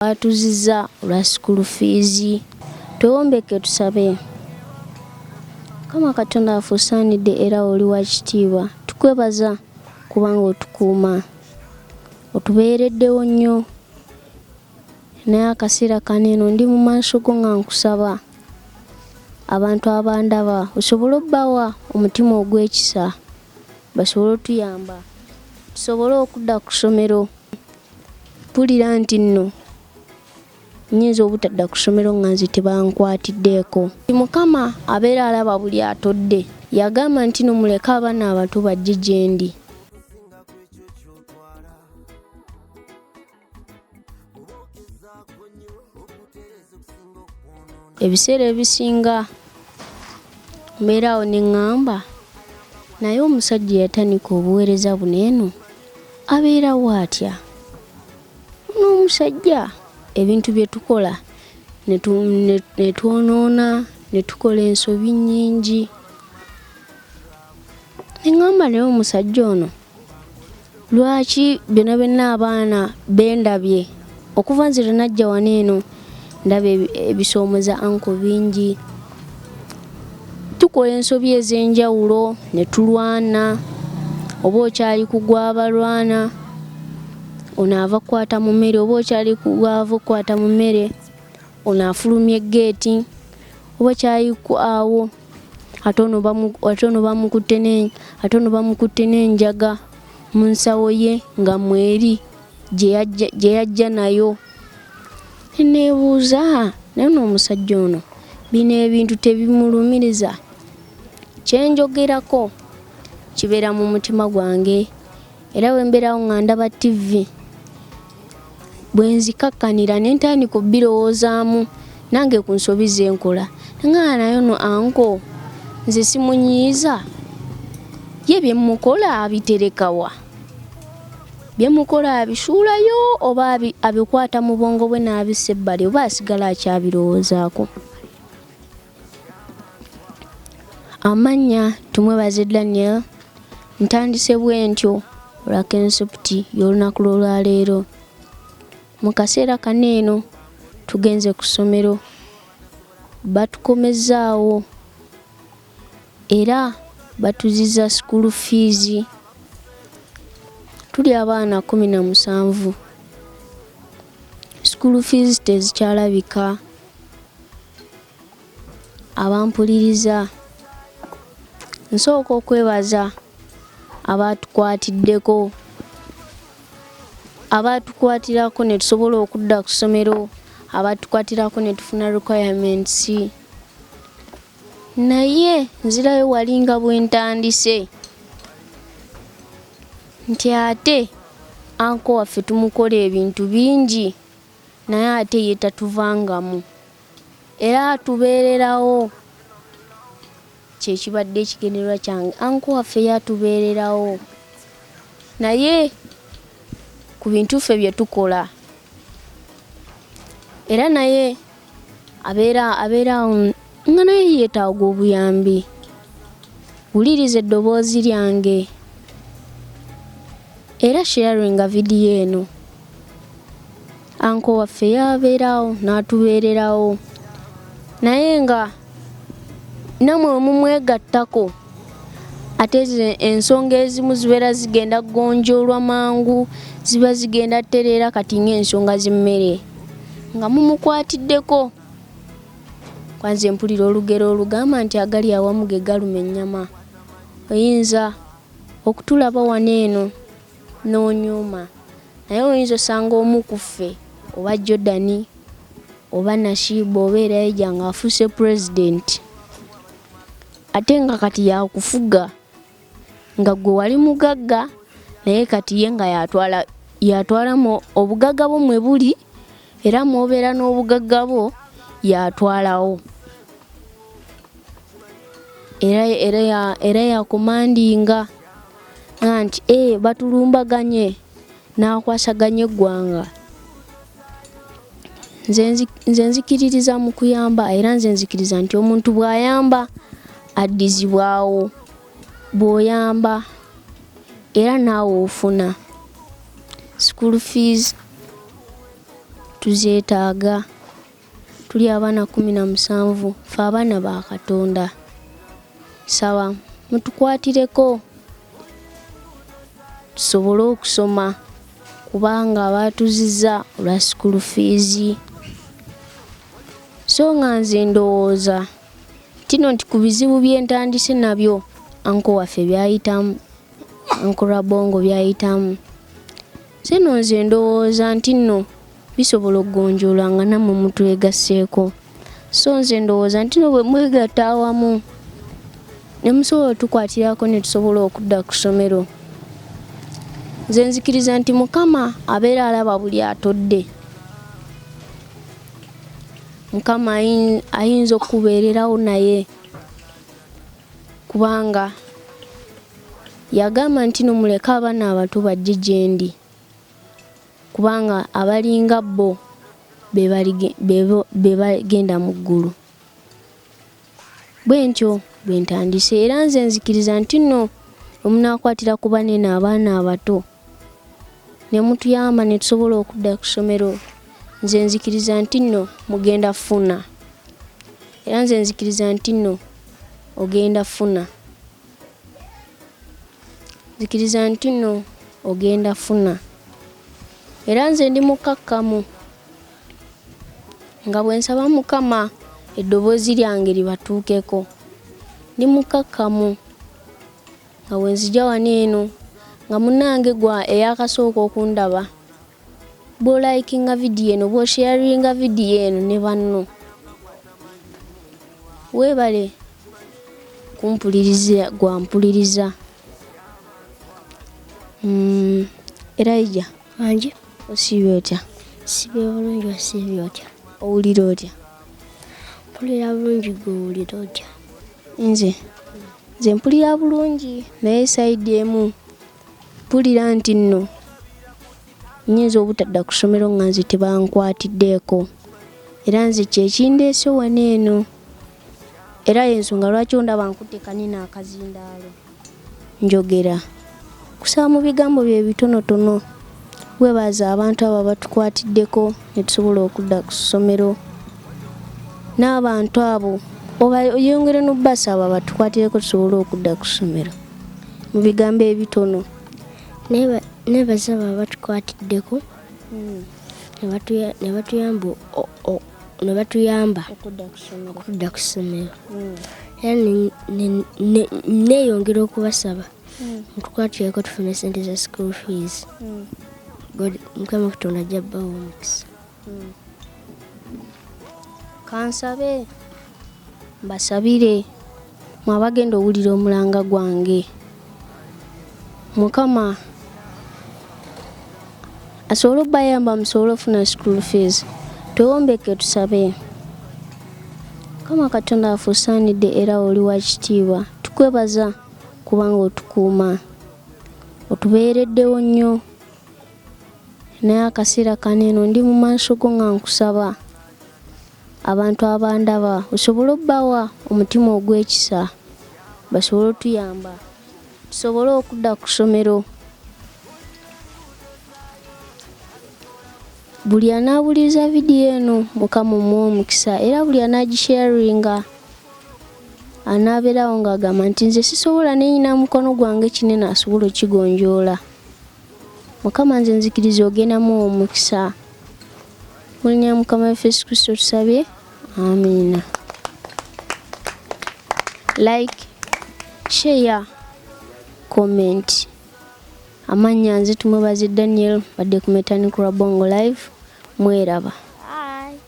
Batuziza olwa school fees. Tuwombeke tusabe. Kama Katonda afusaanidde era oli wa kitiibwa, tukwebaza kubanga otukuuma. Otubeereddewo nnyo. Naye akaseera kaneeno ndi mu maaso go nga nkusaba abantu abandaba osobole obbawa omutima ogw'ekisa basobole otuyamba tusobole okudda ku ssomero. Mpulira nti nno nnyinza obutadda ku ssomero nga nze tebankwatiddeeko. Mukama abeera alaba buli atodde. Yagamba nti no muleke abaana abato bajje gye ndi. Ebiseera ebisinga mbeerawo ne ŋŋamba naye omusajja yatandika obuweereza buno eno abeerawo atya? N'omusajja ebintu bye tukola ne twonoona ne tukola ensobi nnyingi. Ne ŋŋamba naye omusajja ono lwaki byonna abaana bendabye okuva nze tenajja wano eno ndaba ebisoomoza anko bingi. Tukola ensobi ez'enjawulo ne tulwana, oba okyali kugwa abalwana ono ava kukwata mu mmere, oba okyali kugwava okukwata mu mmere ono afulumya eggeeti, oba okyali awo ate ono bamukutte n'enjaga mu nsawo ye nga mweri gye yajja nayo. Neebuuza naye n'omusajja ono bino ebintu tebimulumiriza? Kye njogerako kibeera mu mutima gwange era bwe mbeerawo nga ndaba TV bwe nzikakkanira ne ntandika obbirowoozaamu nange ku nsobi ze nkola. Nga naye ono anko nze simunyiiza, ye bye mukola abiterekawa? Bye mukola abisuulayo oba abikwata mu bwongo bwe n'abissa ebbali oba asigala akyabirowoozaako? Amannya tumwebaze Daniel. Ntandise bwe ntyo olwa konsepti y'olunaku lw'olwaleero. Mu kaseera kaneeno tugenze ku ssomero, batukomezaawo era batuziza school fees. Tuli abaana 17. School fees tezikyalabika. Abampuliriza nsooka okwebaza abatukwatiddeko, abatukwatirako ne tusobola okudda ku ssomero, abatukwatirako ne tufuna requirements. Naye nzirayo wali nga bwe ntandise nti ate anko waffe tumukola ebintu bingi naye ate ye tatuvangamu era atubeererawo. Kye kibadde ekigendererwa kyange. Anko waffe yatubeererawo naye ku bintu ffe bye tukola era naye abeerawo nga naye yeetaaga obuyambi. Wuliriza eddoboozi lyange era sharinga vidiyo eno. Anko waffe yabeerawo n'atubeererawo naye nga namwe mumwegattako ate ensonga ezimu zibeera zigenda gonjoolwa mangu, ziba zigenda tereera kati ng'ensonga z'emmere nga mumukwatiddeko. Kwanze mpulira olugero olugamba nti agali awamu ge galuma ennyama. Oyinza okutulaba wano eno n'onyuma naye oyinza osanga omu ku ffe oba Jordan oba Nashiba oba Elijah ng'afuuse pulezidenti ate nga kati yakufuga nga gwe wali mugagga naye kati ye nga yatwalamu obugagga bwo mwe buli era mw'obeera n'obugagga bwo yatwalawo era yakomandinga nti batulumbaganye n'akwasaganya eggwanga. Nze nzikiririza mu kuyamba era nze nzikiriza nti omuntu bw'ayamba addizibwawo, bw'oyamba era naawe ofuna. School fees tuzeetaaga. Tuli abaana 17 ffe abaana ba Katonda. Sawa mutukwatireko tusobole okusoma kubanga baatuzizza olwa school fees. So nga nze ndowooza tino nti ku bizibu byentandise nabyo anko waffe byayitamu, anko Rabongo byayitamu. Sino nze ndowooza nti nno bisobola okugonjoola nga nammwe mutwegasseeko. So nze ndowooza nti no bwe mwegatta awamu ne musobola tukwatirako ne tusobola okudda ku ssomero. Nze nzikiriza nti Mukama abeera alaba buli atodde. Mukama ayinza okubeererawo naye kubanga yagamba nti nomuleka abaana abato bajje gye ndi kubanga abalinga bo be bagenda mu ggulu. Bwe ntyo bwe ntandise era nze nzikiriza nti nno omunaakwatira ku banene abaana abato ne mutuyamba ne tusobola okudda ku ssomero. Nze nzikiriza nti nno mugenda funa era nze nzikiriza nti nno ogenda funa. Nzikiriza nti nno ogenda funa era nze ndi mukakkamu nga bwe nsaba Mukama eddoboozi lyange libatuukeko. Ndi mukakkamu nga bwe nzija wano eno nga munnange gwa eyakasooka okundaba bw'olayikinga vidiyo eno bw'osharinga vidiyo eno ne banno weebale kumpuliriza gwampuliriza. Elijah Anje osiibye otya? siibye bulungi, osiibye otya? Owulira otya? Mpulira bulungi, gwe owulira otya? Nze mpulira bulungi naye sayidi emu mpulira nti nno nnyinza obutadda ku ssomero nga nze tebankwatiddeeko era nze kyekindeese wano eno era y'ensonga lwaki ondaba nkutte kanina akazindaalo njogera kusaba mu bigambo bye bitonotono. Weebaza abantu abo batukwatiddeko ne tusobola okudda ku ssomero n'abantu abo oyongere n'obbasaba batukwatireko tusobole okudda ku ssomero mu bigambo ebitono. Neebaza abo abatukwatiddeko ne batuyamba okudda ku ssomero. Era neeyongera okubasaba mutukwatireko tufune ssente za school fees. Mukama Katonda ajja bbawo omukisa. Kansabe mbasabire mwe abagenda owulira omulanga gwange. Mukama asobole obbayamba musobole ofuna school fees. Twewombeke tusabe. Mukama Katonda waffe osaanidde era oli wa kitiibwa. Tukwebaza kubanga otukuuma otubeereddewo nnyo naye akaseera kaneeno ndi mu maaso go nga nkusaba abantu abandaba osobole obbawa omutima ogw'ekisa basobole otuyamba tusobole okudda ku ssomero. Buli anaawuliriza vidiyo eno Mukama omuwe omukisa era buli anaagisharinga anaabeerawo ng'agamba nti nze sisobola nenyina mukono gwange kinene asobola okigonjoola. Mukama nze nzikiriza ogendamu omukisa. Mu linnya Mukama waffe Yesu Kristo tusabye, amiina. Like, share, comment. Amannya nze tumwebaze Daniel badde ku Mechanic Rabongo live. Mweraba.